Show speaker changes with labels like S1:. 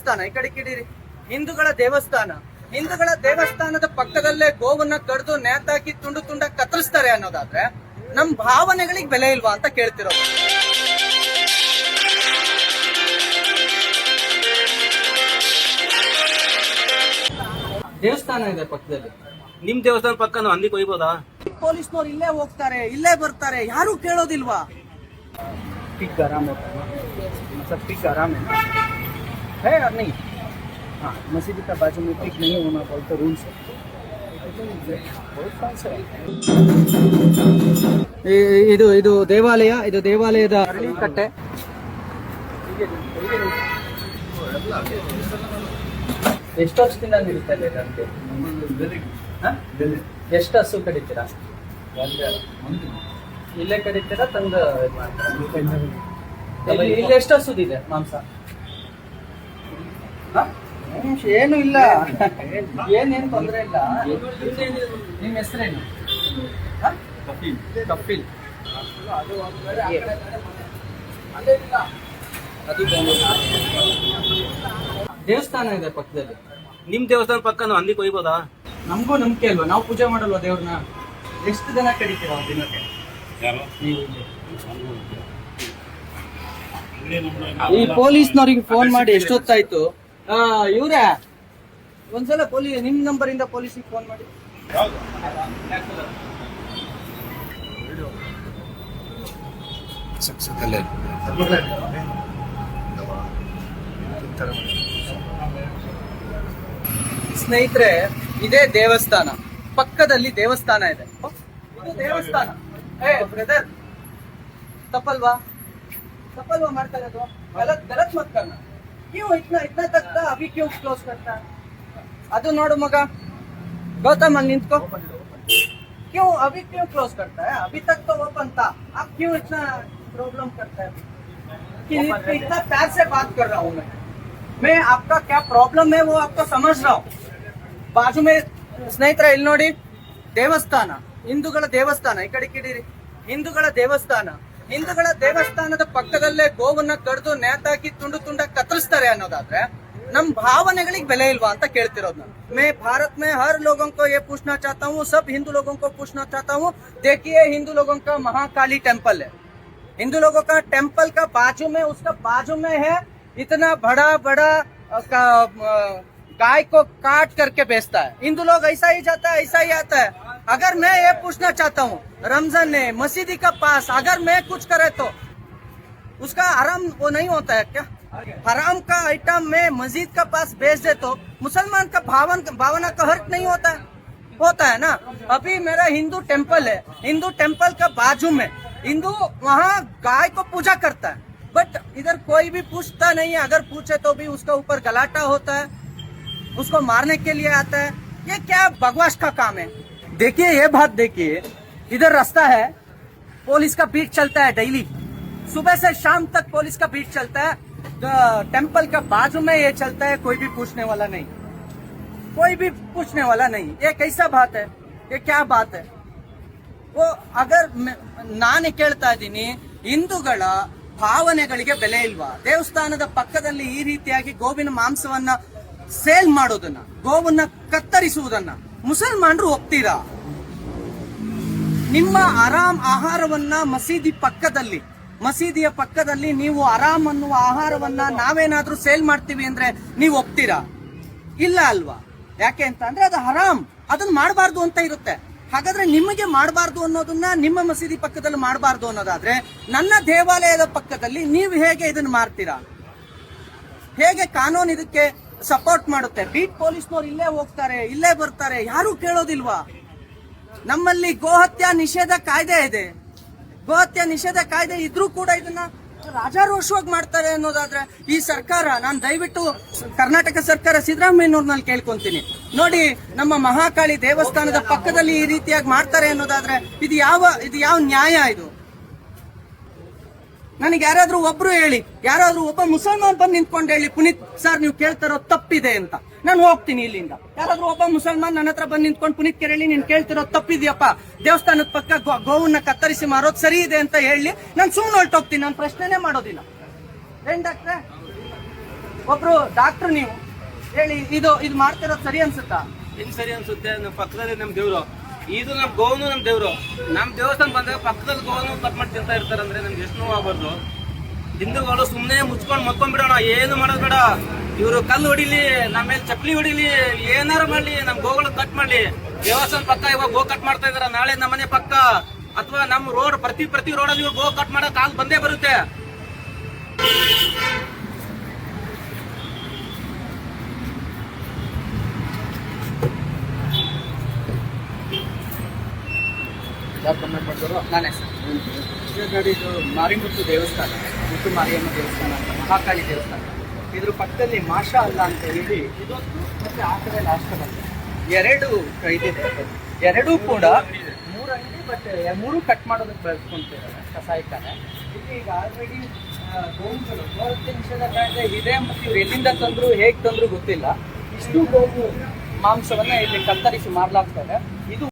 S1: ದೇವಸ್ಥಾನ ಈ ಕಡೆ ಕಿಡಿರಿ, ಹಿಂದೂಗಳ ದೇವಸ್ಥಾನ. ಹಿಂದೂಗಳ ದೇವಸ್ಥಾನದ ಪಕ್ಕದಲ್ಲೇ ಗೋವನ್ನ ಕಡ್ದು ನೇತಾಕಿ ತುಂಡು ತುಂಡ ಕತ್ತರಿಸ್ತಾರೆ ಅನ್ನೋದಾದ್ರೆ ನಮ್ ಭಾವನೆಗಳಿಗೆ ಬೆಲೆ ಇಲ್ವಾ ಅಂತ ಕೇಳ್ತಿರೋದು. ದೇವಸ್ಥಾನ ಇದೆ ಪಕ್ಕದಲ್ಲಿ,
S2: ನಿಮ್ ದೇವಸ್ಥಾನ ಪಕ್ಕ ನಾವು ಹಂದಿ ಕೊಯ್ಬೋದಾ?
S1: ಪೊಲೀಸ್ನವ್ರು ಇಲ್ಲೇ ಹೋಗ್ತಾರೆ, ಇಲ್ಲೇ ಬರ್ತಾರೆ, ಯಾರು ಕೇಳೋದಿಲ್ವಾ? पिक आराम होता है, मतलब पिक आराम है और नहीं? हाँ, मस्जिद का बाजू में पिक नहीं होना बोलते रूल्स है. ಇದು ದೇವಾಲಯ, ಇದು ದೇವಾಲಯದ ಅರಳಿ ಕಟ್ಟೆ. ಎಷ್ಟು ವರ್ಷದಿಂದ ನಿಲ್ತಾ ಇದೆ ನಮಗೆ? ಎಷ್ಟು ಹಸು ಕಡಿತೀರಾ? ಇಲ್ಲೇ ಕಡಿತೀರಾ ತಂದು ಇಲ್ಲಿ ಎಷ್ಟು ಹಸುದಿದೆ ಮಾಂಸ? ಏನು ಇಲ್ಲ, ಏನೇನು ತೊಂದರೆ ಇಲ್ಲ. ನಿಮ್ಮ ಹೆಸರೇನು? ಕಪಿಲ್. ಅದು ದೇವಸ್ಥಾನ ಇದೆ ಪಕ್ಕದಲ್ಲಿ.
S2: ನಿಮ್ ದೇವಸ್ಥಾನ ಪಕ್ಕ ನಾವು ಹಂದಿ ಕೊಯ್ಬೋದಾ?
S1: ನಮಗೂ ನಂಬಿಕೆ ಅಲ್ವಾ? ನಾವು ಪೂಜೆ ಮಾಡಲ್ವಾ ದೇವ್ರನ್ನ? ಎಷ್ಟು ಜನ ಕಡಿತೀರಾ ದಿನಕ್ಕೆ? ಈ ಪೊಲೀಸ್ನವ್ರಿಗೆ ಫೋನ್ ಮಾಡಿ ಎಷ್ಟೊತ್ತಾಯ್ತು? ಇವ್ರೆ ಒಂದ್ಸಲ ನಿಮ್ ನಂಬರ್ ಇಂದ ಪೊಲೀಸಿಗೆ ಫೋನ್ ಮಾಡಿ. ಸ್ನೇಹಿತರೆ, ಇದೇ ದೇವಸ್ಥಾನ, ಪಕ್ಕದಲ್ಲಿ ದೇವಸ್ಥಾನ ಇದೆ. ಇದು ದೇವಸ್ಥಾನ. ಬ್ರದರ್, ತಪ್ಪಲ್ವಾ ಮಾಡ್ತಾ इरोदु? गलत मत करना. क्यों इतना तक था, अभी क्यों क्लोज करता है? ಅದು ನೋಡು ಮಗ, गौतम ಅಲ್ಲಿ निंतको. क्यों अभी क्यों क्लोज करता है? अभी तक तो ओपन था, अब क्यों इतना प्रॉब्लम करता है? कि इतना प्यार से बात कर रहा हूँ मैं आपका क्या प्रॉब्लम है वो आपको समझ रहा हूँ. बाजू में ಸ್ನೇಹಿತರೆ ಇಲ್ಲಿ ನೋಡಿ, ದೇವಸ್ಥಾನ, ಹಿಂದೂಗಳ ದೇವಸ್ಥಾನ ಈ ಕಡೆ ಕಿಡಿರಿ, ಹಿಂದೂಗಳ ದೇವಸ್ಥಾನ. ಹಿಂದೂಗಳ ದೇವಸ್ಥಾನದ ಪಕ್ಕದಲ್ಲೇ ಗೋವನ್ನ ಕಡ್ದು ನೇತಾಕಿ ತುಂಡು ತುಂಡ ಕತ್ತರಿಸ್ತಾರೆ ಅನ್ನೋದಾದ್ರೆ ನಮ್ ಭಾವನೆಗಳಿಗೆ ಬೆಲೆ ಇಲ್ವಾ ಅಂತ ಕೇಳ್ತಿರೋದು ನಾನು. मैं भारत में हर लोगों को ये पूछना चाहता हूँ, सब हिंदू लोगों को पूछना चाहता हूँ. देखिए, हिंदू लोगों का महाकाली टेम्पल है. हिंदू लोगों का टेम्पल का बाजू में, उसका बाजू में है इतना बड़ा गाय को काट करके बेचता है. हिंदू लोग ऐसा ही जाता है, ऐसा ही आता है. अगर मैं ये पूछना चाहता हूँ, रमजान ने मस्जिद का पास अगर मैं कुछ करे तो उसका हराम वो नहीं होता है क्या? हराम का आइटम में मस्जिद का पास बेच दे तो मुसलमान का भावना का हर्ट नहीं होता है ना? अभी मेरा हिंदू टेम्पल है, हिंदू टेम्पल का बाजू में हिंदू वहाँ गाय को पूजा करता है, बट इधर कोई भी पूछता नहीं है. अगर पूछे तो भी उसका ऊपर गलाटा होता है, उसको मारने के लिए आता है. ये क्या बकवास का काम है? देखिए, ये बात देखिए, इधर रास्ता है, पुलिस का बीट चलता है डेली, सुबह से शाम तक पुलिस का बीट चलता है. टेम्पल का बाजू में ये चलता है, कोई भी पूछने वाला नहीं, कोई भी पूछने वाला नहीं. ये कैसा बात है? ये क्या बात है? वो अगर ನಾನು ಕೇಳ್ತಾ ಇದ್ದೀನಿ, ಹಿಂದೂಗಳ ಭಾವನೆಗಳಿಗೆ ಬೆಲೆ ಇಲ್ವಾ? ದೇವಸ್ಥಾನದ ಪಕ್ಕದಲ್ಲಿ ಈ ರೀತಿಯಾಗಿ ಗೋವಿನ ಮಾಂಸವನ್ನ ಸೇಲ್ ಮಾಡೋದನ್ನ, ಗೋವನ್ನ ಕತ್ತರಿಸುವುದನ್ನ ಮುಸಲ್ಮಾನರು ಒಪ್ತೀರಾ? ನಿಮ್ಮ ಆರಾಮ್ ಆಹಾರವನ್ನ ಮಸೀದಿಯ ಪಕ್ಕದಲ್ಲಿ ನೀವು ಆರಾಮ್ ಅನ್ನುವ ಆಹಾರವನ್ನ ನಾವೇನಾದ್ರೂ ಸೇಲ್ ಮಾಡ್ತೀವಿ ಅಂದ್ರೆ ನೀವು ಒಪ್ತೀರಾ? ಇಲ್ಲ ಅಲ್ವಾ? ಯಾಕೆ ಅಂತ ಅಂದ್ರೆ ಅದು ಹರಾಮ್, ಅದನ್ನ ಮಾಡಬಾರ್ದು ಅಂತ ಇರುತ್ತೆ. ಹಾಗಾದ್ರೆ ನಿಮಗೆ ಮಾಡಬಾರ್ದು ಅನ್ನೋದನ್ನ ನಿಮ್ಮ ಮಸೀದಿ ಪಕ್ಕದಲ್ಲಿ ಮಾಡಬಾರ್ದು ಅನ್ನೋದಾದ್ರೆ ನನ್ನ ದೇವಾಲಯದ ಪಕ್ಕದಲ್ಲಿ ನೀವು ಹೇಗೆ ಇದನ್ನ ಮಾಡ್ತೀರಾ? ಹೇಗೆ ಕಾನೂನು ಇದಕ್ಕೆ ಸಪೋರ್ಟ್ ಮಾಡುತ್ತೆ? ಬೀಟ್ ಪೊಲೀಸ್ನವ್ರು ಇಲ್ಲೇ ಹೋಗ್ತಾರೆ, ಇಲ್ಲೇ ಬರ್ತಾರೆ, ಯಾರು ಕೇಳೋದಿಲ್ವಾ? ನಮ್ಮಲ್ಲಿ ಗೋಹತ್ಯಾ ನಿಷೇಧ ಕಾಯ್ದೆ ಇದೆ. ಗೋಹತ್ಯಾ ನಿಷೇಧ ಕಾಯ್ದೆ ಇದ್ರೂ ಕೂಡ ಇದನ್ನ ರಾಜಾರೋಷವಾಗಿ ಮಾಡ್ತಾರೆ ಅನ್ನೋದಾದ್ರೆ ಈ ಸರ್ಕಾರ, ನಾನು ದಯವಿಟ್ಟು ಕರ್ನಾಟಕ ಸರ್ಕಾರ ಸಿದ್ದರಾಮಯ್ಯನವ್ರನ್ನ ಕೇಳ್ಕೊಂತೀನಿ, ನೋಡಿ, ನಮ್ಮ ಮಹಾಕಾಳಿ ದೇವಸ್ಥಾನದ ಪಕ್ಕದಲ್ಲಿ ಈ ರೀತಿಯಾಗಿ ಮಾಡ್ತಾರೆ ಅನ್ನೋದಾದ್ರೆ ಇದು ಯಾವ ನ್ಯಾಯ? ಇದು ನನಗೆ ಯಾರಾದ್ರೂ ಒಬ್ರು ಹೇಳಿ, ಯಾರಾದ್ರೂ ಒಬ್ಬ ಮುಸಲ್ಮಾನ್ ಬಂದು ನಿಂತ್ಕೊಂಡು ಹೇಳಿ, ಪುನೀತ್ ಸರ್ ನೀವು ಕೇಳ್ತಾರೋ ತಪ್ಪಿದೆ ಅಂತ, ನಾನು ಹೋಗ್ತೀನಿ ಇಲ್ಲಿಂದ. ಯಾರಾದ್ರೂ ಒಬ್ಬ ಮುಸಲ್ಮಾನ್ ನನ್ನ ಹತ್ರ ಬಂದು ನಿಂತ್ಕೊಂಡು ಪುನೀತ್ ಕೇಳಿ ನೀನ್ ಕೇಳ್ತಿರೋ ತಪ್ಪಿದ್ಯಪ್ಪ, ದೇವಸ್ಥಾನದ ಪಕ್ಕ ಗೋವನ್ನ ಕತ್ತರಿಸಿ ಮಾರೋದು ಸರಿ ಇದೆ ಅಂತ ಹೇಳಿ ನಾನು ಸುಮ್ಮನೆ ಹೊರಟೋಗ್ತೀನಿ, ನಾನು ಪ್ರಶ್ನೆನೇ ಮಾಡೋದಿಲ್ಲ. ಏನ್ ಡಾಕ್ಟ್ರೆ? ಒಬ್ರು ಡಾಕ್ಟರ್ ನೀವು ಹೇಳಿ, ಇದು ಮಾಡ್ತಿರೋದು ಸರಿ ಅನ್ಸುತ್ತಾ?
S2: ಹೆಂಗ್ ಸರಿ ಅನ್ಸುತ್ತೆ? ನಮ್ಮ ಪಕ್ಕದಲ್ಲಿ ನಮ್ ದೇವ್ರು, ಇದು ನಮ್ ಗೋವನು ನಮ್ ದೇವ್ರು. ನಮ್ ದೇವಸ್ಥಾನ ಬಂದಾಗ ಪಕ್ಕದಲ್ಲಿ ಗೋವನು ಕಟ್ ಮಾಡಿ ತಿಂತಾ ಇರ್ತಾರೆ ಅಂದ್ರೆ ನಮ್ಗೆ ಎಷ್ಟು ನೋವು ಆಗ್ಬಾರ್ದು. ಹಿಂದೂಗಳು ಸುಮ್ಮನೆ ಮುಚ್ಕೊಂಡು ಮಕ್ಕೊಂಡ್ಬಿಡೋಣ, ಏನು ಮಾಡೋದ್ ಬೇಡ. ಇವರು ಕಲ್ಲು ಹೊಡಿಲಿ, ನಮ್ಮ ಮೇಲೆ ಚಪ್ಪಲಿ ಹೊಡಿಲಿ, ಏನಾರು ಮಾಡ್ಲಿ, ನಮ್ ಗೋಗಳು ಕಟ್ ಮಾಡ್ಲಿ. ದೇವಸ್ಥಾನ ಪಕ್ಕ ಇವಾಗ ಗೋ ಕಟ್ ಮಾಡ್ತಾ ಇದಾರ, ನಾಳೆ ನಮ್ಮನೆ ಪಕ್ಕ ಅಥವಾ ನಮ್ಮ ರೋಡ್ ಪ್ರತಿ ರೋಡಲ್ಲಿ ಇವ್ರು ಗೋ ಕಟ್ ಮಾಡೋ ಕಾಲ್ ಬಂದೇ ಬರುತ್ತೆ.
S1: ನಾನೇ ಸರ್. ನೋಡಿ, ಇದು ಮಾರಿಮುತ್ತು ದೇವಸ್ಥಾನ, ಮುತ್ತು ಮಾರಿಯಮ್ಮ ದೇವಸ್ಥಾನ ಅಂತ, ಮಹಾಕಾಳಿ ದೇವಸ್ಥಾನ. ಇದ್ರ ಪಕ್ಕದಲ್ಲಿ ಮಾಷಾ ಅಲ್ಲ ಅಂತ ಹೇಳಿ ಇದೊಂದು, ಮತ್ತೆ ಆ ಕಡೆ ಲಾಸ್ಟ್ ಅಂತ ಎರಡು ಇದಿದೆ. ಎರಡೂ ಕೂಡ 3 ಅಂಗಡಿ, ಬಟ್ 3 ಕಟ್ ಮಾಡೋದಕ್ಕೆ ಬೆಳೆಸ್ಕೊಂತಿದ್ದಾರೆ ಕಸಾಯಿಖಾನೆ. ಇಲ್ಲಿ ಈಗ ಆಲ್ರೆಡಿ ಗೋವುಗಳು 30 ನಿಮಿಷದ ಕಾಯ್ದೆ ಇದೆ, ಮತ್ತು ಇವ್ರು ಎಲ್ಲಿಂದ ತಂದ್ರು, ಹೇಗೆ ತಂದ್ರು ಗೊತ್ತಿಲ್ಲ. ಇಷ್ಟು ಗೋವು ಮಾಂಸವನ್ನ ಇಲ್ಲಿ ಕತ್ತರಿಸಿ ಮಾರಲಾಗ್ತದೆ. ಇದು